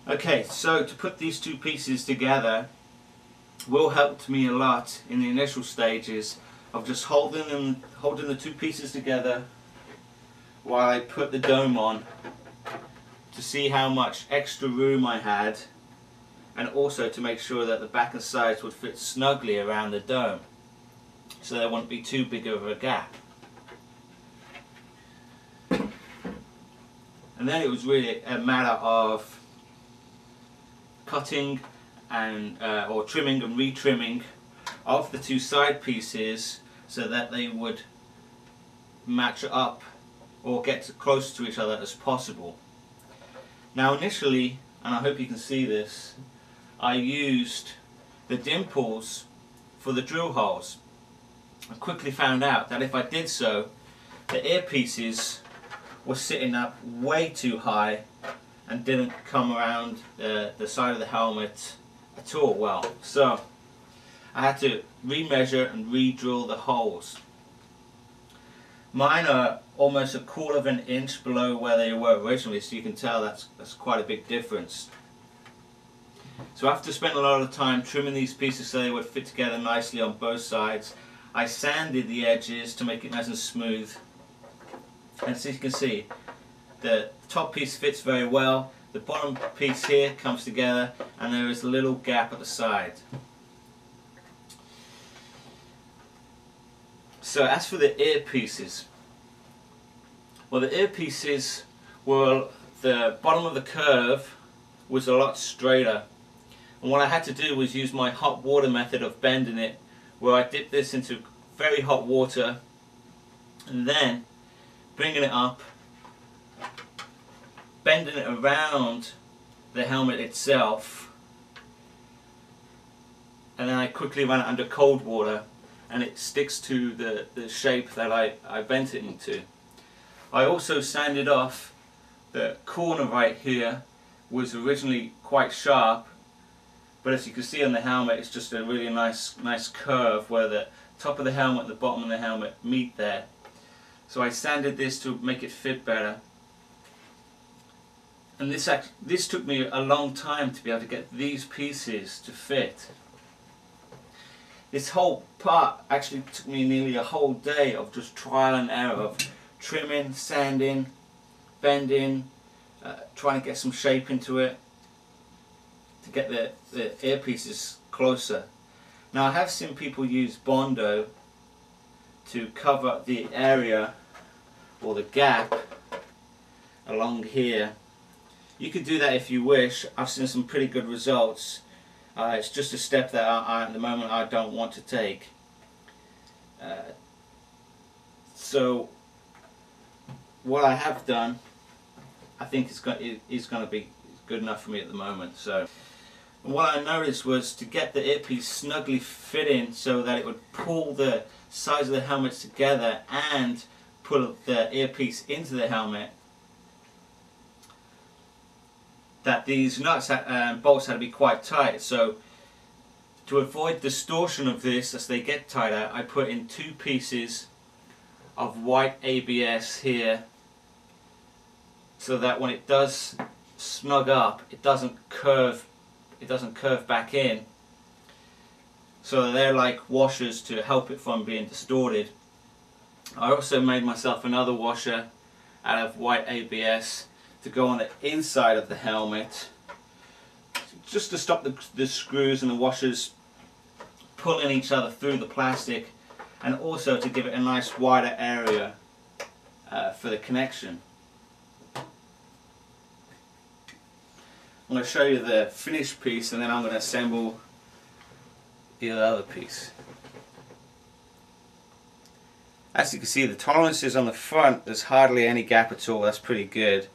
Okay, so to put these two pieces together will help me a lot in the initial stages of just holding the two pieces together while I put the dome on, to see how much extra room I had, and also to make sure that the back and sides would fit snugly around the dome, so there wouldn't be too big of a gap. And then it was really a matter of cutting and or trimming and retrimming of the two side pieces so that they would match up or get as close to each other as possible. Now initially, and I hope you can see this, I used the dimples for the drill holes. I quickly found out that if I did so, the earpieces were sitting up way too high and didn't come around the side of the helmet at all well. So I had to remeasure and re-drill the holes. Mine are almost 1/4 of an inch below where they were originally, so you can tell that's quite a big difference. So after spending a lot of time trimming these pieces so they would fit together nicely on both sides, I sanded the edges to make it nice and smooth. And as you can see, the top piece fits very well, the bottom piece here comes together, and there is a little gap at the side. So as for the earpieces, well, the earpieces were, the bottom of the curve was a lot straighter, and what I had to do was use my hot water method of bending it, where I dip this into very hot water and then bringing it up, bending it around the helmet itself, and then I quickly run it under cold water and it sticks to the shape that I bent it into. I also sanded off the corner right here, was originally quite sharp, but as you can see on the helmet, it's just a really nice curve where the top of the helmet and the bottom of the helmet meet there. So I sanded this to make it fit better. And this took me a long time to be able to get these pieces to fit. This whole part actually took me nearly a whole day of just trial and error of trimming, sanding, bending, trying to get some shape into it to get the earpieces closer. Now I have seen people use Bondo to cover the area or the gap along here. You could do that if you wish. I've seen some pretty good results. It's just a step that at the moment I don't want to take. So what I have done, I think is going to be good enough for me at the moment. So what I noticed was to get the earpiece snugly fitting so that it would pull the sides of the helmet together and pull the earpiece into the helmet, that these nuts and bolts had to be quite tight. So to avoid distortion of this as they get tighter, I put in 2 pieces of white ABS here, so that when it does snug up, it doesn't curve back in. So they're like washers to help it from being distorted. I also made myself another washer out of white ABS to go on the inside of the helmet, just to stop the screws and the washers pulling each other through the plastic, and also to give it a nice wider area for the connection. I'm going to show you the finished piece, and then I'm going to assemble the other piece. As you can see, the tolerances on the front, there's hardly any gap at all. That's pretty good.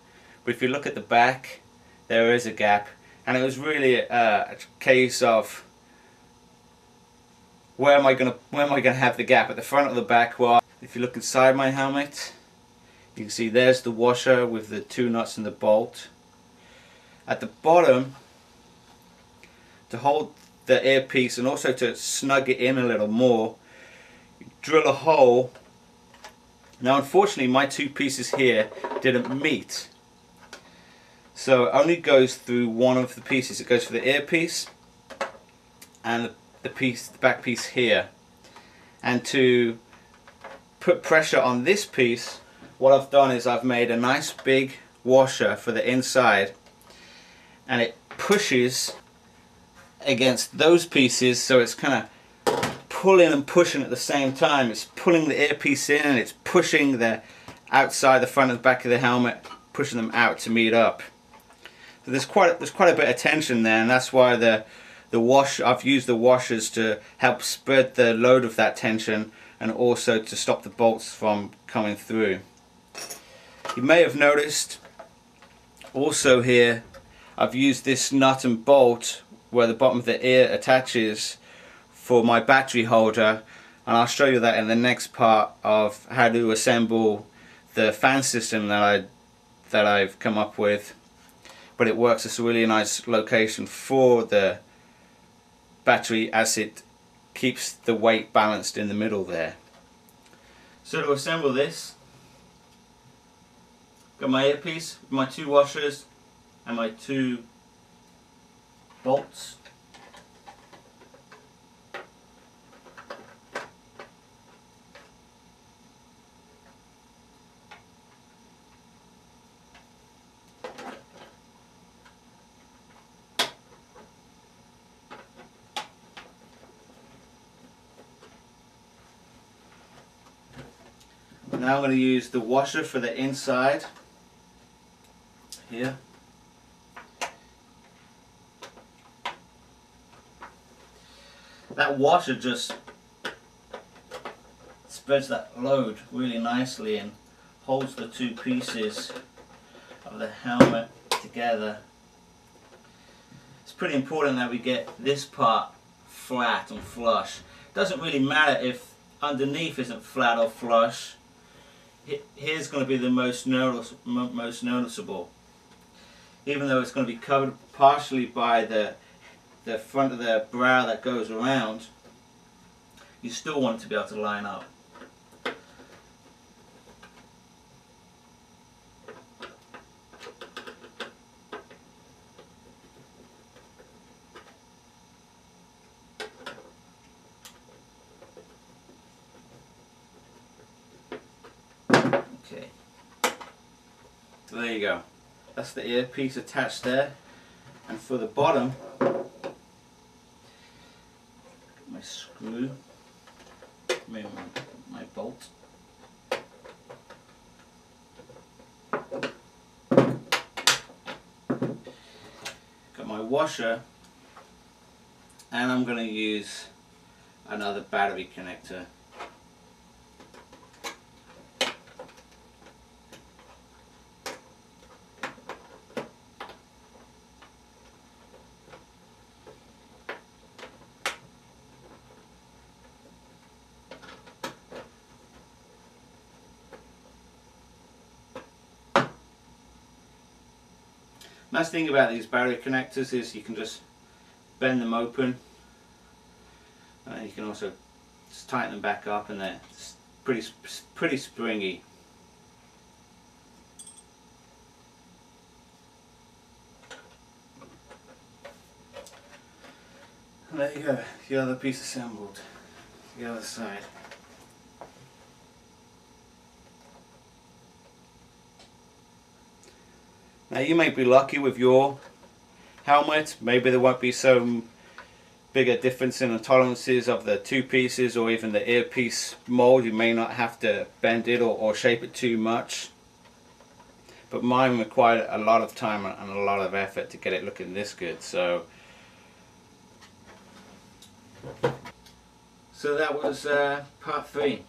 But if you look at the back, there is a gap, and it was really a case of where am I going to have the gap, at the front or the back? Well, if you look inside my helmet, you can see there's the washer with the 2 nuts and the bolt. At the bottom, to hold the earpiece and also to snug it in a little more, you drill a hole. Now unfortunately my 2 pieces here didn't meet, So it only goes through one of the pieces. It goes for the earpiece and the back piece here. And to put pressure on this piece, what I've done is I've made a nice big washer for the inside, and it pushes against those pieces, so it's kind of pulling and pushing at the same time. It's pulling the earpiece in and it's pushing the outside, the front and the back of the helmet, pushing them out to meet up. So there's quite a bit of tension there, and that's why I've used the washers to help spread the load of that tension and also to stop the bolts from coming through. You may have noticed also here I've used this nut and bolt where the bottom of the ear attaches for my battery holder, and I'll show you that in the next part of how to assemble the fan system that I've come up with. But it works as a really nice location for the battery as it keeps the weight balanced in the middle there. So to assemble this, got my earpiece, my 2 washers and my 2 bolts. Now I'm going to use the washer for the inside here. That washer just spreads that load really nicely and holds the 2 pieces of the helmet together. It's pretty important that we get this part flat and flush. It doesn't really matter if underneath isn't flat or flush. Here's going to be the most noticeable. Even though it's going to be covered partially by the front of the brow that goes around, you still want it to be able to line up. Okay, so there you go. That's the earpiece attached there, and for the bottom, my screw, my bolt. Got my washer, and I'm going to use another battery connector. Nice thing about these battery connectors is you can just bend them open, and you can also just tighten them back up, and they're pretty springy. And there you go, the other piece assembled, the other side. Now you may be lucky with your helmet, maybe there won't be so big a difference in the tolerances of the 2 pieces or even the earpiece mold. You may not have to bend it or shape it too much. But mine required a lot of time and a lot of effort to get it looking this good. So that was part 3.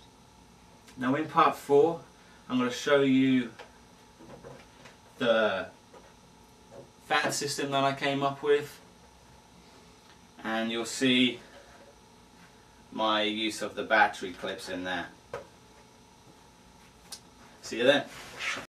Now in part 4 I'm going to show you the fan system that I came up with, and you'll see my use of the battery clips in there. See you then.